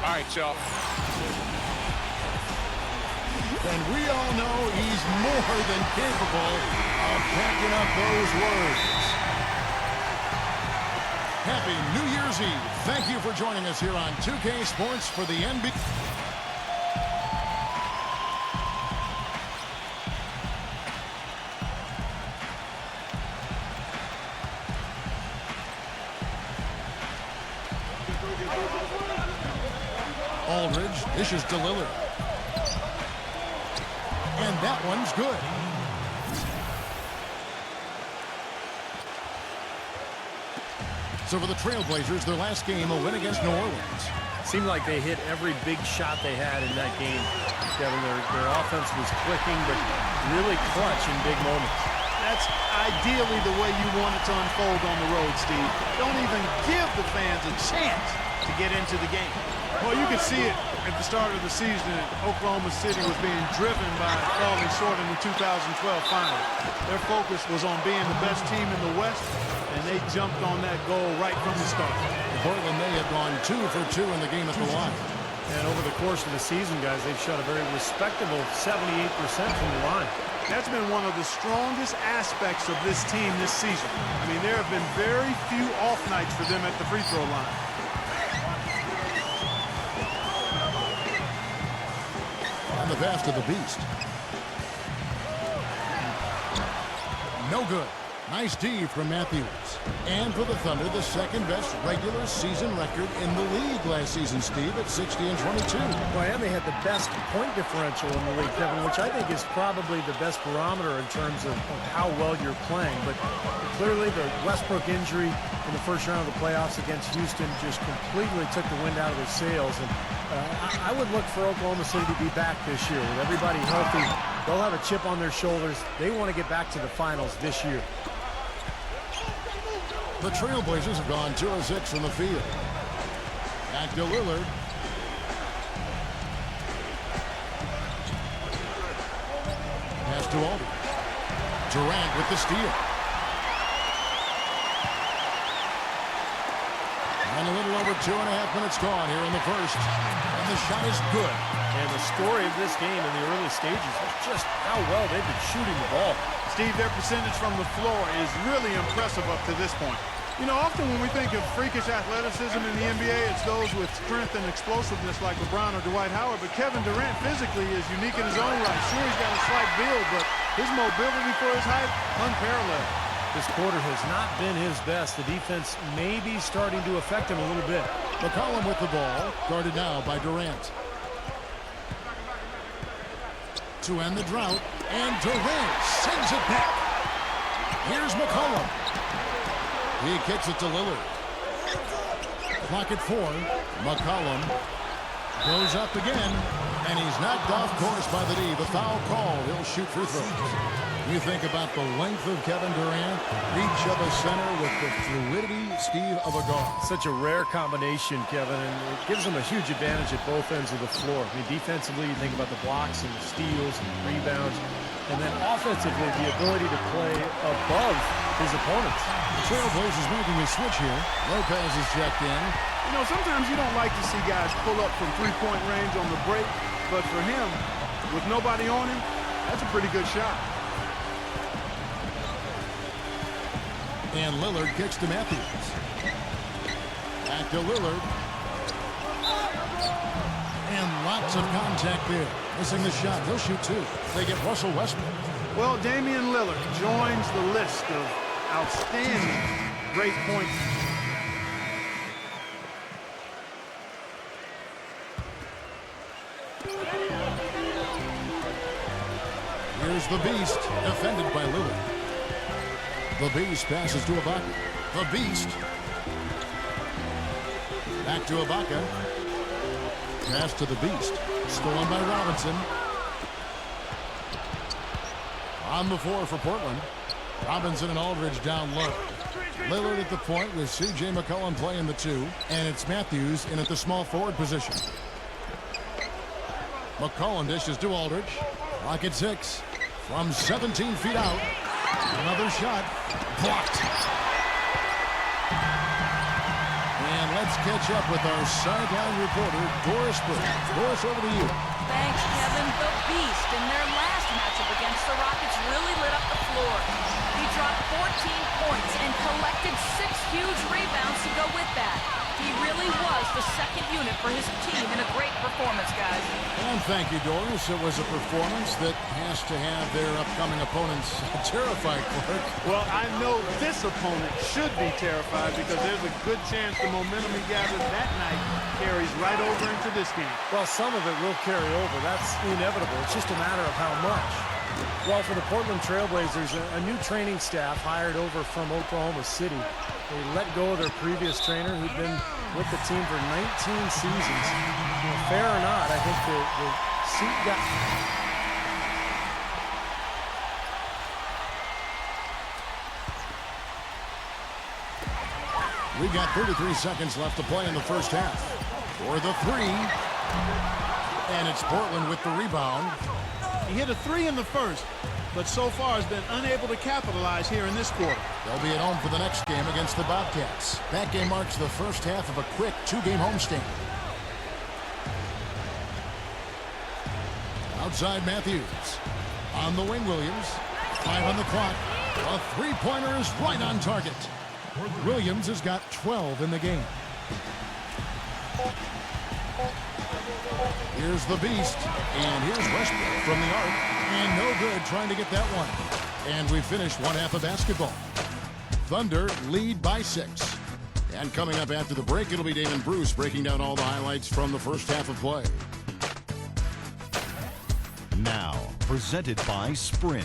All right, y'all. And we all know he's more than capable of backing up those words. Happy New Year's Eve. Thank you for joining us here on 2K Sports for the NBA. Aldridge dishes to Lillard. And that one's good. So for the Trailblazers, their last game, a win against New Orleans. Seemed like they hit every big shot they had in that game. Kevin, their offense was clicking, but really clutch in big moments. That's ideally the way you want it to unfold on the road, Steve. Don't even give the fans a chance to get into the game. Well, you could see it at the start of the season. Oklahoma City was being driven by falling short in the 2012 finals. Their focus was on being the best team in the West, and they jumped on that goal right from the start. Portland, they had gone 2 for 2 in the game at the line. And over the course of the season, guys, they've shot a very respectable 78% from the line. That's been one of the strongest aspects of this team this season. I mean, there have been very few off nights for them at the free throw line. On the pass to the Beast. No good. Nice D from Matthews. And for the Thunder, the second-best regular season record in the league last season, Steve, at 60 and 22. Well, and they had the best point differential in the league, Kevin, which I think is probably the best barometer in terms of how well you're playing. But clearly, the Westbrook injury in the first round of the playoffs against Houston just completely took the wind out of their sails. And I would look for Oklahoma City to be back this year. With everybody healthy, they'll have a chip on their shoulders. They want to get back to the finals this year. The Trailblazers have gone 2 of 6 from the field. Back to Lillard. Pass to Aldridge. Durant with the steal. And a little over 2.5 minutes gone here in the first. And the shot is good. And the story of this game in the early stages is just how well they've been shooting the ball. Steve, their percentage from the floor is really impressive up to this point. You know, often when we think of freakish athleticism in the NBA, it's those with strength and explosiveness like LeBron or Dwight Howard. But Kevin Durant physically is unique in his own right. Sure, he's got a slight build, but his mobility for his height, unparalleled. This quarter has not been his best. The defense may be starting to affect him a little bit. McCollum with the ball, guarded now by Durant. To end the drought, and Durant sends it back. Here's McCollum. He kicks it to Lillard. Clock at 4. McCollum goes up again, and he's knocked off course by the D. The foul call. He'll shoot free throws. You think about the length of Kevin Durant, reach of a center with the fluidity, Steve, of a guard. Such a rare combination, Kevin, and it gives him a huge advantage at both ends of the floor. I mean, defensively, you think about the blocks and the steals and the rebounds, and then offensively, the ability to play above his opponents. The Trailblazers making a switch here. Lopez is checked in. You know, sometimes you don't like to see guys pull up from three-point range on the break, but for him, with nobody on him, that's a pretty good shot. And Lillard kicks to Matthews. Back to Lillard. And lots of contact there. Missing the shot. He'll shoot 2. They get Russell Westbrook. Well, Damian Lillard joins the list of outstanding great points. Here's the Beast, defended by Lillard. The Beast passes to Ibaka. The Beast. Back to Ibaka. Pass to the Beast. Stolen by Robinson. On the floor for Portland. Robinson and Aldridge down low. Lillard at the point with C.J. McCollum playing the 2. And it's Matthews in at the small forward position. McCollum dishes to Aldridge. Clock at 6. From 17 feet out. Another shot. Blocked. And let's let's catch up with our sideline reporter, Doris Burke. Doris, over to you. Thanks, Kevin. The Beast in their last matchup against the Rockets really lit up the floor. He dropped 14 points and collected 6 huge rebounds to go with that. He really was the second unit for his team in a great performance, guys. And thank you, Doris. It was a performance that has to have their upcoming opponents terrified, Clark. Well, I know this opponent should be terrified because there's a good chance the momentum he gathered that night carries right over into this game. Well, some of it will carry over. That's inevitable. It's just a matter of how much. Well, for the Portland Trailblazers, a new training staff hired over from Oklahoma City. They let go of their previous trainer who'd been with the team for 19 seasons. Well, fair or not, I think the seat got... We got 33 seconds left to play in the first half. For the three. And it's Portland with the rebound. He hit a 3 in the first, but so far has been unable to capitalize here in this quarter. They'll be at home for the next game against the Bobcats. That game marks the first half of a quick 2-game homestand. Outside Matthews. On the wing, Williams. 5 on the clock. A three-pointer is right on target. Williams has got 12 in the game. Here's the Beast, and here's Westbrook from the arc, and no good trying to get that one. And we finish one half of basketball. Thunder lead by 6. And coming up after the break, it'll be Damon Bruce breaking down all the highlights from the first half of play. Now, presented by Sprint.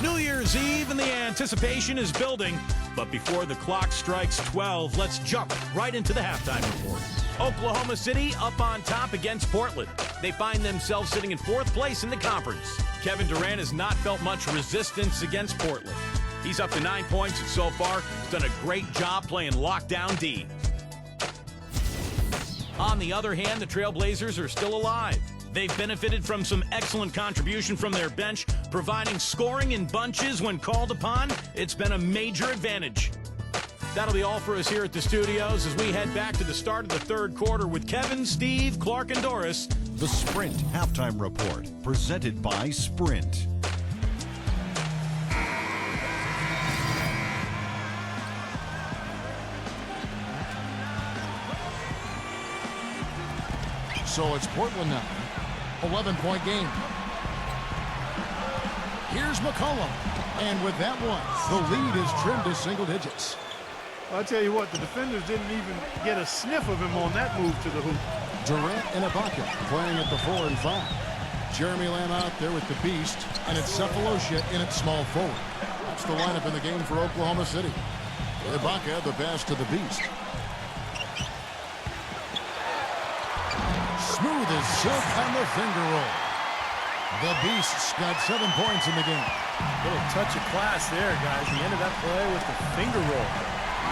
New Year's Eve and the anticipation is building. But before the clock strikes 12, let's jump right into the halftime report. Oklahoma City up on top against Portland. They find themselves sitting in 4th place in the conference. Kevin Durant has not felt much resistance against Portland. He's up to 9 points and so far has done a great job playing lockdown D. On the other hand, the Trailblazers are still alive. They've benefited from some excellent contribution from their bench, providing scoring in bunches when called upon. It's been a major advantage. That'll be all for us here at the studios as we head back to the start of the third quarter with Kevin, Steve, Clark, and Doris. The Sprint Halftime Report, presented by Sprint. So it's Portland now. 11-point game. Here's McCollum. And with that one, the lead is trimmed to single digits. I'll tell you what, the defenders didn't even get a sniff of him on that move to the hoop. Durant and Ibaka playing at the 4 and 5. Jeremy Lamb out there with the Beast, and it's Cephalosha in at small forward. That's the lineup in the game for Oklahoma City. Ibaka, the pass to the Beast. Smooth as silk on the finger roll. The Beast's got 7 points in the game. Little touch of class there, guys. He ended that play with the finger roll.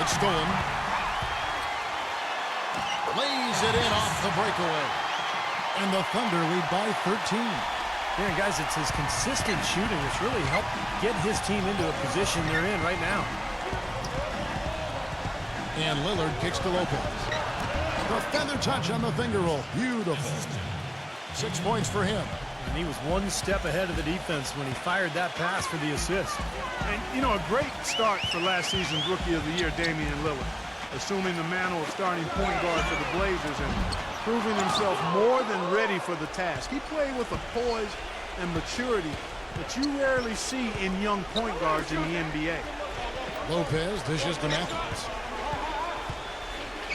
It's stolen. Lays it in off the breakaway. And the Thunder lead by 13. Yeah, guys, it's his consistent shooting that's really helped get his team into a position they're in right now. And Lillard kicks to Lopez. The feather touch on the finger roll. Beautiful. 6 points for him. And he was one step ahead of the defense when he fired that pass for the assist. And, you know, a great start for last season's Rookie of the Year, Damian Lillard, assuming the mantle of starting point guard for the Blazers and proving himself more than ready for the task. He played with a poise and maturity that you rarely see in young point guards in the NBA. Lopez dishes to Matthews.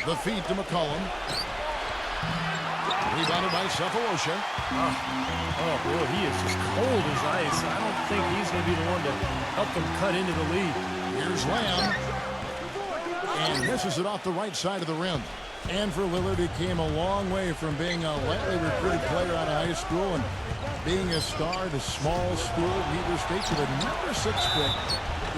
The feed to McCollum. Rebounded by Cephalosha. Oh, boy, he is just cold as ice. I don't think he's going to be the one to help them cut into the lead. Here's Lamb. And misses it off the right side of the rim. And for Lillard, he came a long way from being a lightly recruited player out of high school and being a star at a small school at Weber State to the number 6 pick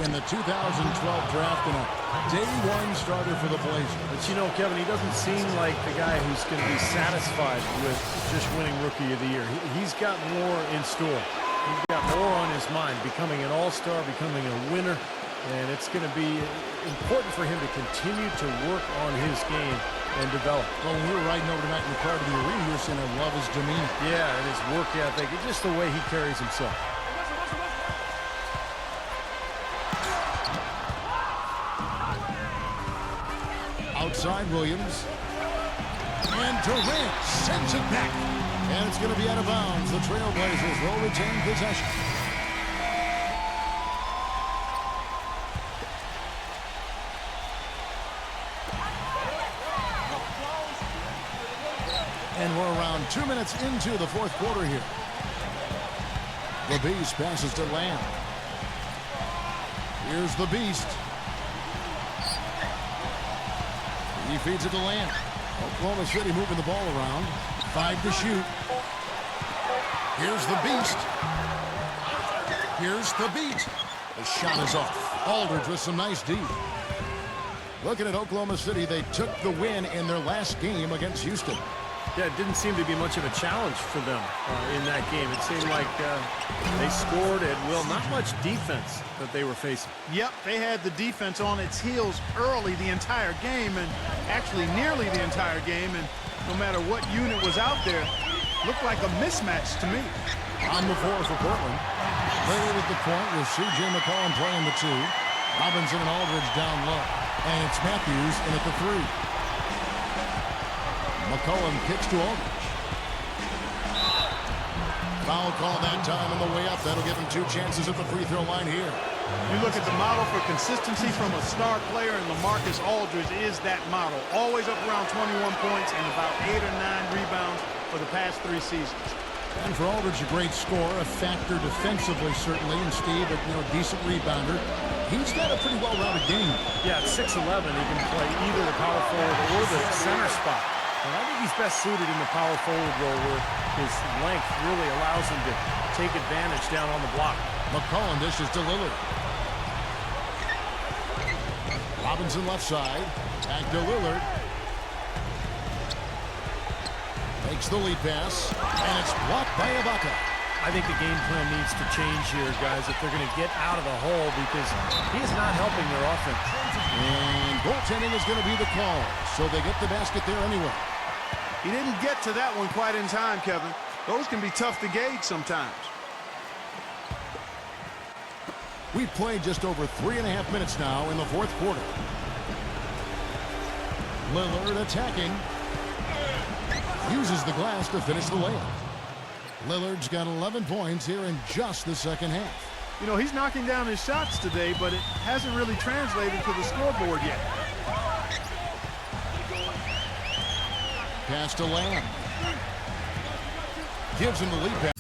in the 2012 draft and a day-1 starter for the Blazers. But you know, Kevin, he doesn't seem like the guy who's going to be satisfied with just winning Rookie of the Year. He's got more in store. He's got more on his mind, becoming an all-star, becoming a winner. And it's going to be important for him to continue to work on his game and develop. Well, when we were riding over tonight in the car to the arena, you were saying I love his demeanor. Yeah, and his work ethic, and just the way he carries himself. Outside Williams. And Durant sends it back. And it's going to be out of bounds. The Trailblazers will retain possession. And we're around 2 minutes into the fourth quarter here. The Beast passes to Lamb. Here's the Beast. He feeds it to Lamb. Oklahoma City moving the ball around. 5 to shoot. Here's the Beast. Here's the beat. The shot is off. Aldridge with some nice D. Looking at Oklahoma City, they took the win in their last game against Houston. Yeah, it didn't seem to be much of a challenge for them in that game. It seemed like they scored at will. Not much defense that they were facing. Yep, they had the defense on its heels early the entire game, and actually nearly the entire game, and no matter what unit was out there, looked like a mismatch to me. On the floor for Portland. Lillard at the point with C.J. McCollum playing the 2. Robinson and Aldridge down low. And it's Matthews in at the 3. McCollum kicks to Aldridge. Foul call that time on the way up. That'll give him 2 chances at the free throw line here. You look at the model for consistency from a star player, and LaMarcus Aldridge is that model. Always up around 21 points and about 8 or 9 rebounds for the past 3 seasons. And for Aldridge, a great scorer, a factor defensively certainly, and Steve, a decent rebounder. He's got a pretty well-rounded game. Yeah, at 6'11", he can play either the power forward or the center spot. And I think he's best suited in the power forward role where his length really allows him to take advantage down on the block. McCollum dishes to Lillard. Robinson left side. Back to Lillard. Makes the lead pass. And it's blocked by Ibaka. I think the game plan needs to change here, guys, if they're going to get out of the hole, because he is not helping their offense. And goaltending is going to be the call, so they get the basket there anyway. He didn't get to that one quite in time, Kevin. Those can be tough to gauge sometimes. We've played just over 3.5 minutes now in the fourth quarter. Lillard attacking. Uses the glass to finish the layup. Lillard's got 11 points here in just the second half. You know, he's knocking down his shots today, but it hasn't really translated to the scoreboard yet. Pass to Lamb. Gives him the lead pass.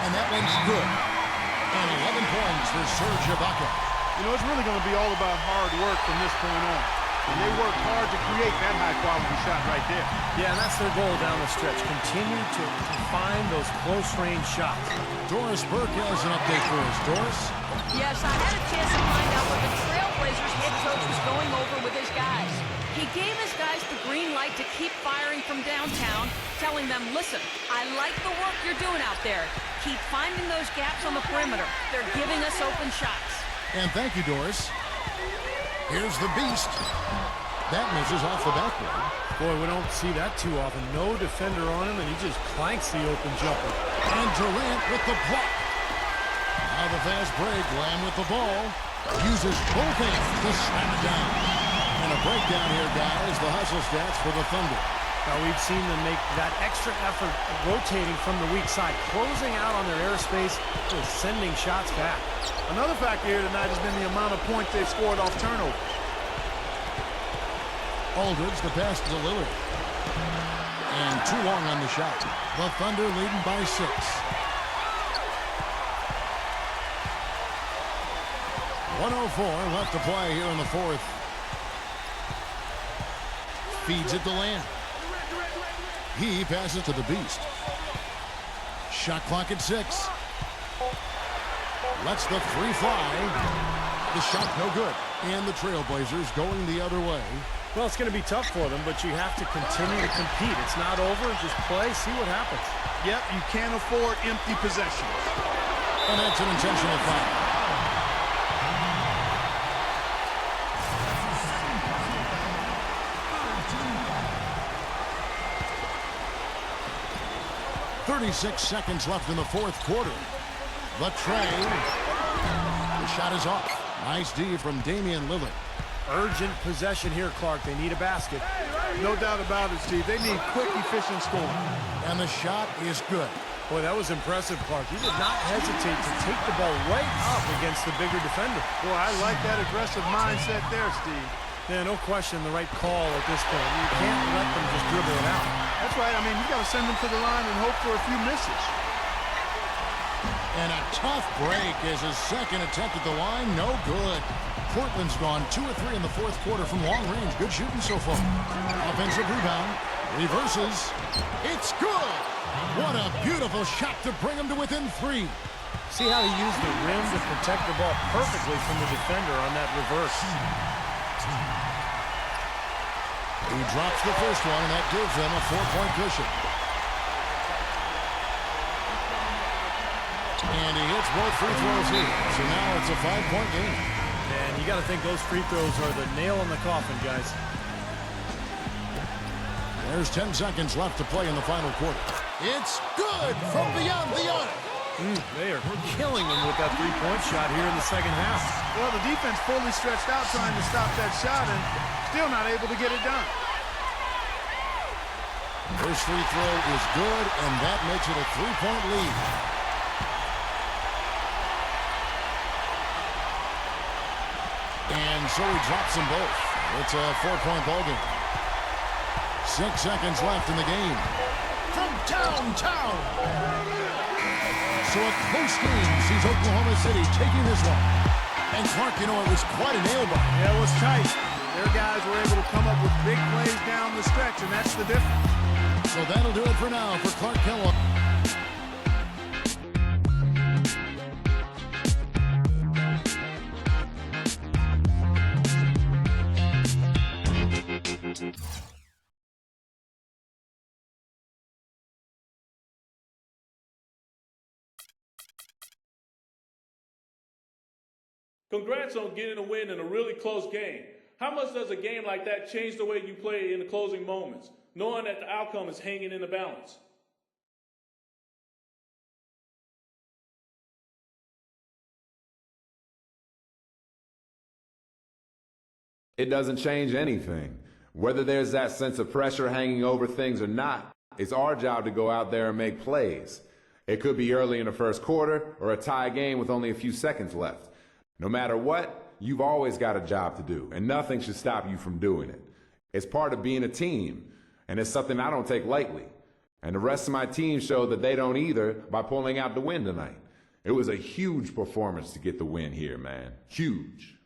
And that one's good. And 11 points for Serge Ibaka. You know, it's really going to be all about hard work from this point on. And they worked hard to create that high-quality shot right there. Yeah, and that's their goal down the stretch. Continue to find those close-range shots. Doris Burke has an update for us. Doris? Yes, I had a chance to find out what the Trailblazers head coach was going over with his guys. He gave his guys the green light tried to keep firing from downtown, telling them, listen, I like the work you're doing out there. Keep finding those gaps on the perimeter. They're giving us open shots. And thank you, Doris. Here's the beast. That misses off the backboard. Boy, we don't see that too often. No defender on him, and he just clanks the open jumper. And Durant with the block. Now the fast break. Lamb with the ball. Uses both hands to slam it down. And a breakdown here, guys. The hustle stats for the Thunder. Now we've seen them make that extra effort rotating from the weak side, closing out on their airspace, and sending shots back. Another factor here tonight has been the amount of points they've scored off turnover. Aldridge, the pass to Lillard. And too long on the shot. The Thunder leading by 6. .104 left to play here in the fourth. Feeds it to Lamb. He passes to the beast. Shot clock at 6. Lets the 3 fly. The shot no good. And the Trailblazers going the other way. Well, it's going to be tough for them, but you have to continue to compete. It's not over. Just play, see what happens. Yep, you can't afford empty possessions. And that's an intentional foul. .36 seconds left in the fourth quarter. The tray. The shot is off. Nice D from Damian Lillard. Urgent possession here, Clark. They need a basket. No doubt about it, Steve. They need quick, efficient scoring. And the shot is good. Boy, that was impressive, Clark. He did not hesitate to take the ball right up against the bigger defender. Boy, I like that aggressive mindset there, Steve. Yeah, no question, the right call at this point. You can't let them just dribble it out. That's right. I mean, you got to send them to the line and hope for a few misses. And a tough break as his second attempt at the line. No good. Portland's gone 2 of 3 in the fourth quarter from long range. Good shooting so far. Offensive rebound. Reverses. It's good. What a beautiful shot to bring him to within 3. See how he used the rim to protect the ball perfectly from the defender on that reverse. He drops the first one, and that gives them a 4-point cushion. And he hits both free throws here. So now it's a 5-point game. And you got to think those free throws are the nail in the coffin, guys. There's 10 seconds left to play in the final quarter. It's good from beyond the arc. They are killing them with that three-point shot here in the second half. Well, the defense fully stretched out trying to stop that shot and still not able to get it done. First free throw is good, and that makes it a 3-point lead. And so he drops them both. It's a 4-point ball game. 6 seconds left in the game. From downtown. So a close game sees Oklahoma City taking this one. And Clark, you know, it was quite a nail-biter. Yeah, it was tight. Their guys were able to come up with big plays down the stretch, and that's the difference. So that'll do it for now for Clark Kellogg. Congrats on getting a win in a really close game. How much does a game like that change the way you play in the closing moments, knowing that the outcome is hanging in the balance? It doesn't change anything. Whether there's that sense of pressure hanging over things or not, it's our job to go out there and make plays. It could be early in the first quarter or a tie game with only a few seconds left. No matter what, you've always got a job to do, and nothing should stop you from doing it. It's part of being a team, and it's something I don't take lightly. And the rest of my team showed that they don't either by pulling out the win tonight. It was a huge performance to get the win here, man. Huge.